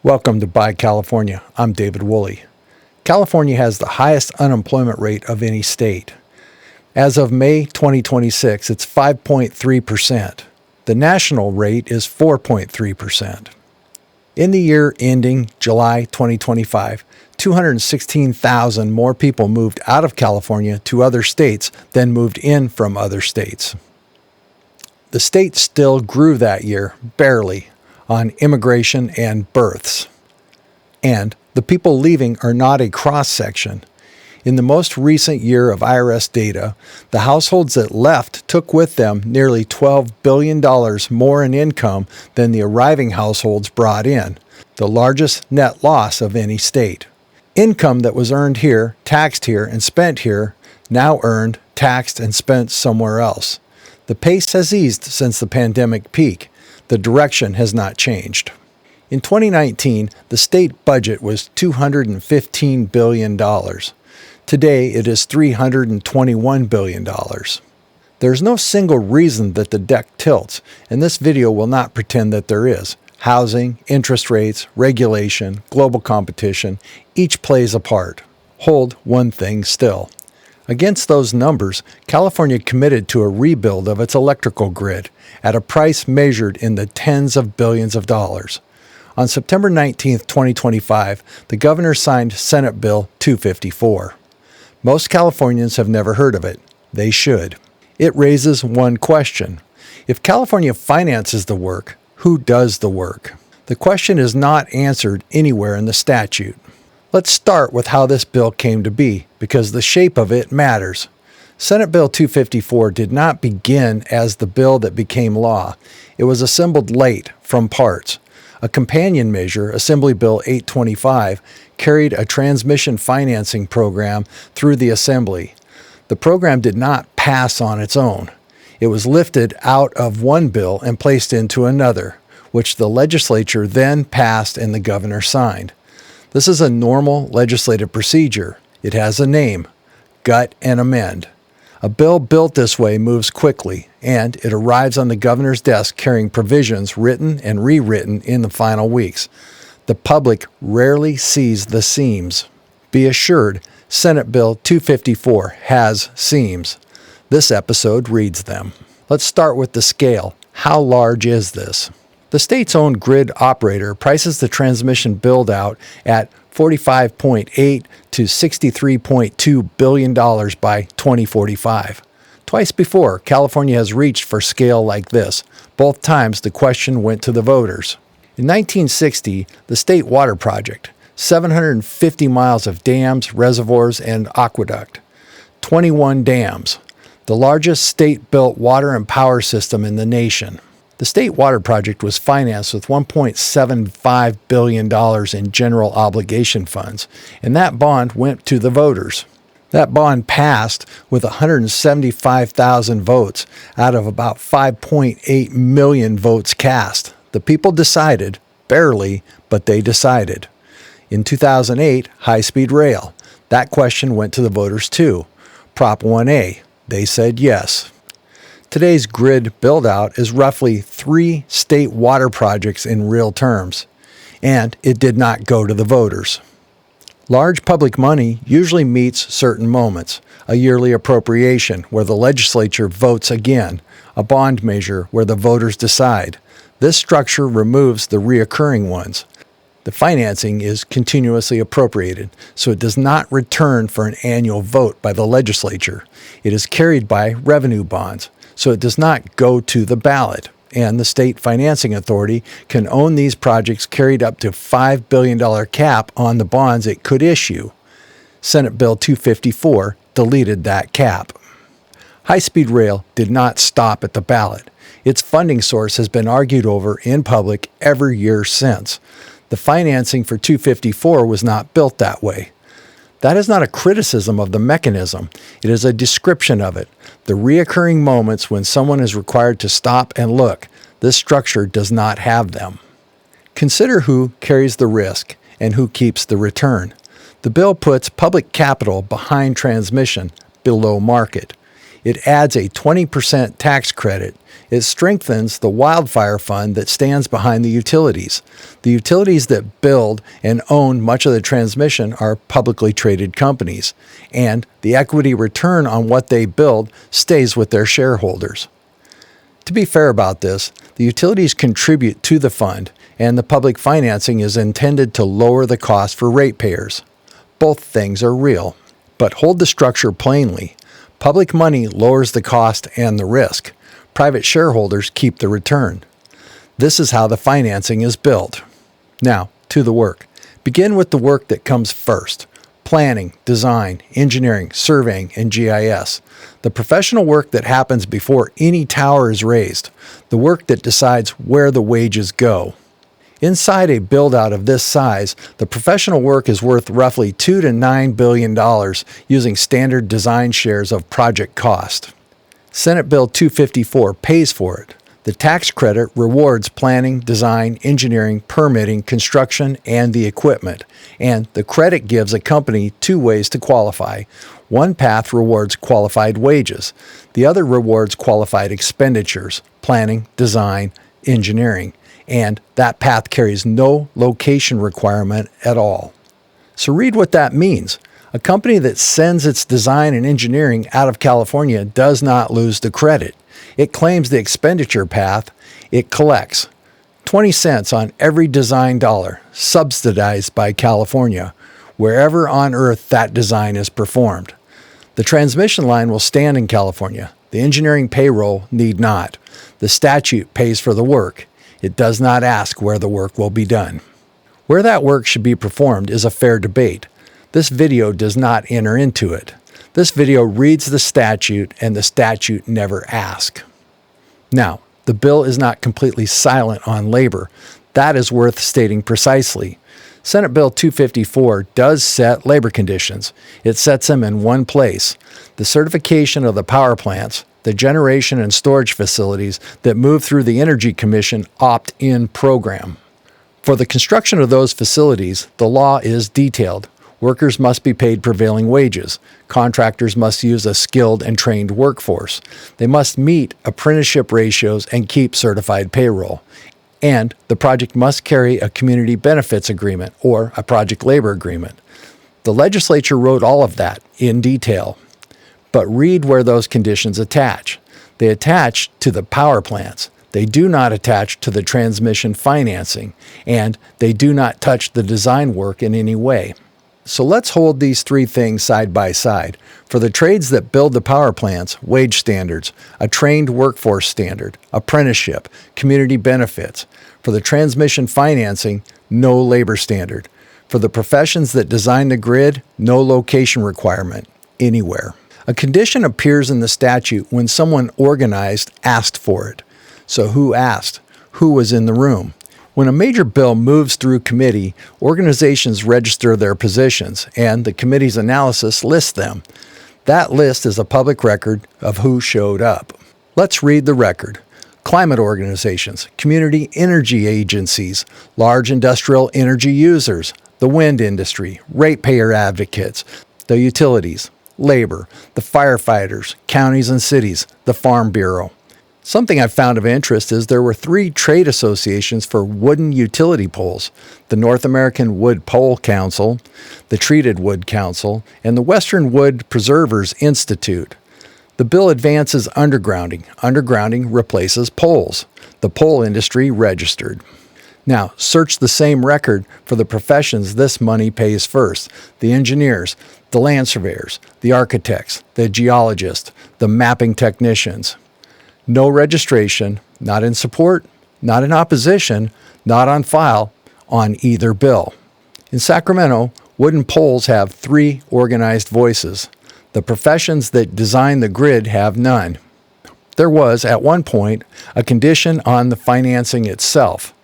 Welcome to Buy California. I'm David Woolley. California has the highest unemployment rate of any state. As of May 2026, it's 5.3%. The national rate is 4.3%. In the year ending July 2025, 216,000 more people moved out of California to other states than moved in from other states. The state still grew that year, barely, on immigration and births. And the people leaving are not a cross-section. In the most recent year of IRS data, the households that left took with them nearly $12 billion more in income than the arriving households brought in, the largest net loss of any state. Income that was earned here, taxed here, and spent here, now earned, taxed, and spent somewhere else. The pace has eased since the pandemic peak. The direction has not changed. In 2019, the state budget was $215 billion. Today, it is $321 billion. There's no single reason that the deck tilts, and this video will not pretend that there is. Housing, interest rates, regulation, global competition, each plays a part. Hold one thing still. Against those numbers, California committed to a rebuild of its electrical grid at a price measured in the tens of billions of dollars. On September 19, 2025, the governor signed Senate Bill 254. Most Californians have never heard of it. They should. It raises one question. If California finances the work, who does the work? The question is not answered anywhere in the statute. Let's start with how this bill came to be, because the shape of it matters. Senate Bill 254 did not begin as the bill that became law. It was assembled late, from parts. A companion measure, Assembly Bill 825, carried a transmission financing program through the Assembly. The program did not pass on its own. It was lifted out of one bill and placed into another, which the legislature then passed and the governor signed. This is a normal legislative procedure. It has a name: gut and amend. A bill built this way moves quickly, and it arrives on the governor's desk carrying provisions written and rewritten in the final weeks. The public rarely sees the seams. Be assured, Senate Bill 254 has seams. This episode reads them. Let's start with the scale. How large is this? The state's own grid operator prices the transmission build-out at $45.8 to $63.2 billion by 2045. Twice before, California has reached for scale like this. Both times, the question went to the voters. In 1960, the State Water Project, 750 miles of dams, reservoirs, and aqueduct. 21 dams, the largest state-built water and power system in the nation. The State Water Project was financed with $1.75 billion in general obligation funds, and that bond went to the voters. That bond passed with 175,000 votes out of about 5.8 million votes cast. The people decided, barely, but they decided. In 2008, high-speed rail. That question went to the voters too. Prop 1A. They said yes. Today's grid build-out is roughly 3 state water projects in real terms, and it did not go to the voters. Large public money usually meets certain moments: a yearly appropriation where the legislature votes again, a bond measure where the voters decide. This structure removes the reoccurring ones. The financing is continuously appropriated, so it does not return for an annual vote by the legislature. It is carried by revenue bonds, so it does not go to the ballot, and the state financing authority can own these projects carried up to $5 billion cap on the bonds it could issue. Senate Bill 254 deleted that cap. High-speed rail did not stop at the ballot. Its funding source has been argued over in public every year since. The financing for 254 was not built that way. That is not a criticism of the mechanism. It is a description of it. The reoccurring moments when someone is required to stop and look. This structure does not have them. Consider who carries the risk and who keeps the return. The bill puts public capital behind transmission, below market. It adds a 20% tax credit. It strengthens the wildfire fund that stands behind the utilities. The utilities that build and own much of the transmission are publicly traded companies, and the equity return on what they build stays with their shareholders. To be fair about this, the utilities contribute to the fund, and the public financing is intended to lower the cost for ratepayers. Both things are real. But hold the structure plainly. Public money lowers the cost and the risk. Private shareholders keep the return. This is how the financing is built. Now, to the work. Begin with the work that comes first. Planning, design, engineering, surveying, and GIS. The professional work that happens before any tower is raised. The work that decides where the wages go. Inside a build-out of this size, the professional work is worth roughly $2 to $9 billion using standard design shares of project cost. Senate Bill 254 pays for it. The tax credit rewards planning, design, engineering, permitting, construction, and the equipment. And the credit gives a company two ways to qualify. One path rewards qualified wages. The other rewards qualified expenditures, planning, design, engineering. And that path carries no location requirement at all. So read what that means. A company that sends its design and engineering out of California does not lose the credit. It claims the expenditure path. It collects 20 cents on every design dollar, subsidized by California, wherever on earth that design is performed. The transmission line will stand in California. The engineering payroll need not. The statute pays for the work. It does not ask where the work will be done. Where that work should be performed is a fair debate. This video does not enter into it. This video reads the statute, and the statute never asks. Now, the bill is not completely silent on labor. That is worth stating precisely. Senate Bill 254 does set labor conditions. It sets them in one place: the certification of the power plants, the generation and storage facilities that move through the Energy Commission opt-in program. For the construction of those facilities, the law is detailed. Workers must be paid prevailing wages. Contractors must use a skilled and trained workforce. They must meet apprenticeship ratios and keep certified payroll. And the project must carry a community benefits agreement or a project labor agreement. The legislature wrote all of that in detail. But read where those conditions attach. They attach to the power plants. They do not attach to the transmission financing, and they do not touch the design work in any way. So let's hold these three things side by side. For the trades that build the power plants, wage standards, a trained workforce standard, apprenticeship, community benefits. For the transmission financing, no labor standard. For the professions that design the grid, no location requirement anywhere. A condition appears in the statute when someone organized asked for it. So who asked? Who was in the room? When a major bill moves through committee, organizations register their positions, and the committee's analysis lists them. That list is a public record of who showed up. Let's read the record. Climate organizations, community energy agencies, large industrial energy users, the wind industry, ratepayer advocates, the utilities, labor, the firefighters, counties and cities, the Farm Bureau. Something I found of interest is there were 3 trade associations for wooden utility poles: the North American Wood Pole Council, the Treated Wood Council, and the Western Wood Preservers Institute. The bill advances undergrounding. Undergrounding replaces poles. The pole industry registered. Now, search the same record for the professions this money pays first: the engineers, the land surveyors, the architects, the geologists, the mapping technicians. No registration, not in support, not in opposition, not on file on either bill. In Sacramento, wooden poles have 3 organized voices. The professions that design the grid have none. There was, at one point, a condition on the financing itself.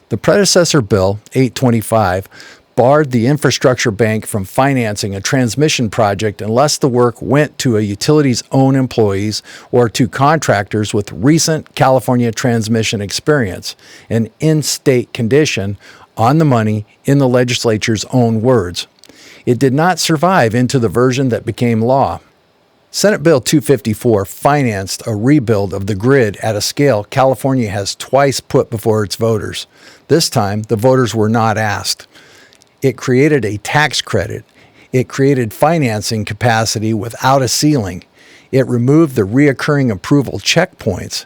The predecessor bill, 825, barred the infrastructure bank from financing a transmission project unless the work went to a utility's own employees or to contractors with recent California transmission experience, an in-state condition on the money in the legislature's own words. It did not survive into the version that became law. Senate Bill 254 financed a rebuild of the grid at a scale California has twice put before its voters. This time, the voters were not asked. It created a tax credit. It created financing capacity without a ceiling. It removed the reoccurring approval checkpoints.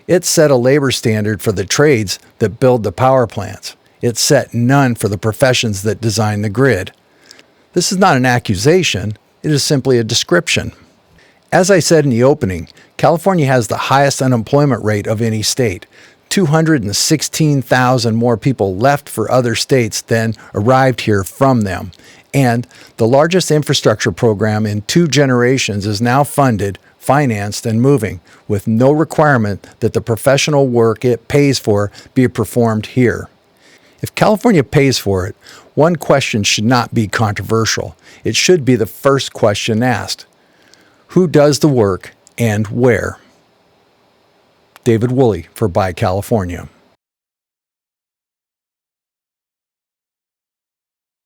It set a labor standard for the trades that build the power plants. It set none for the professions that design the grid. This is not an accusation. It is simply a description. As I said in the opening, California has the highest unemployment rate of any state. 216,000 more people left for other states than arrived here from them. And the largest infrastructure program in 2 generations is now funded, financed, and moving, with no requirement that the professional work it pays for be performed here. If California pays for it, one question should not be controversial. It should be the first question asked. Who does the work and where? David Woolley for Buy California.